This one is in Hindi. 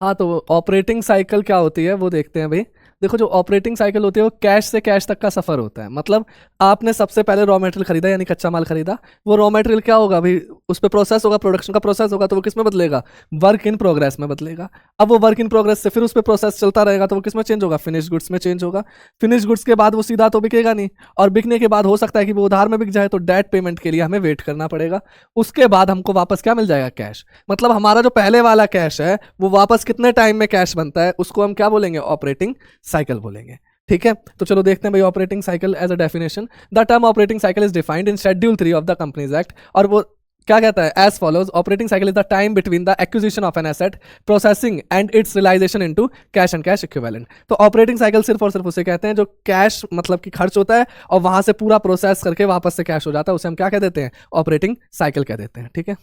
हाँ, तो ऑपरेटिंग साइकिल क्या होती है वो देखते हैं भाई। देखो, जो ऑपरेटिंग साइकिल होती है वो कैश से कैश तक का सफर होता है। मतलब आपने सबसे पहले रॉ मटेरियल खरीदा, यानी कच्चा माल खरीदा। वो रॉ मटेरियल क्या होगा भाई, उस पर प्रोसेस होगा, प्रोडक्शन का प्रोसेस होगा, तो वो किस में बदलेगा, वर्क इन प्रोग्रेस में बदलेगा। अब वो वर्क इन प्रोग्रेस से फिर उस पर प्रोसेस चलता रहेगा, तो वो किस में चेंज होगा, फिनिश गुड्स में चेंज होगा। फिनिश गुड्स के बाद वो सीधा तो बिकेगा नहीं, और बिकने के बाद हो सकता है कि वो उधार में बिक जाए, तो डेट पेमेंट के लिए हमें वेट करना पड़ेगा। उसके बाद हमको वापस क्या मिल जाएगा, कैश। मतलब हमारा जो पहले वाला कैश है वो वापस कितने टाइम में कैश बनता है, उसको हम क्या बोलेंगे, ऑपरेटिंग साइकिल बोलेंगे। ठीक है, तो चलो देखते हैं भाई operating cycle as a definition. The term operating cycle is defined in schedule 3 of the companies act, और वो क्या कहता है, as follows, operating cycle is the time between the acquisition of an asset, processing and its realisation into cash and cash equivalent. तो ऑपरेटिंग साइकिल सिर्फ और सिर्फ उसे कहते हैं जो कैश मतलब कि खर्च होता है और वहां से पूरा प्रोसेस करके वापस से कैश हो जाता है, उसे हम क्या कह देते हैं, ऑपरेटिंग साइकिल कह देते हैं। ठीक है।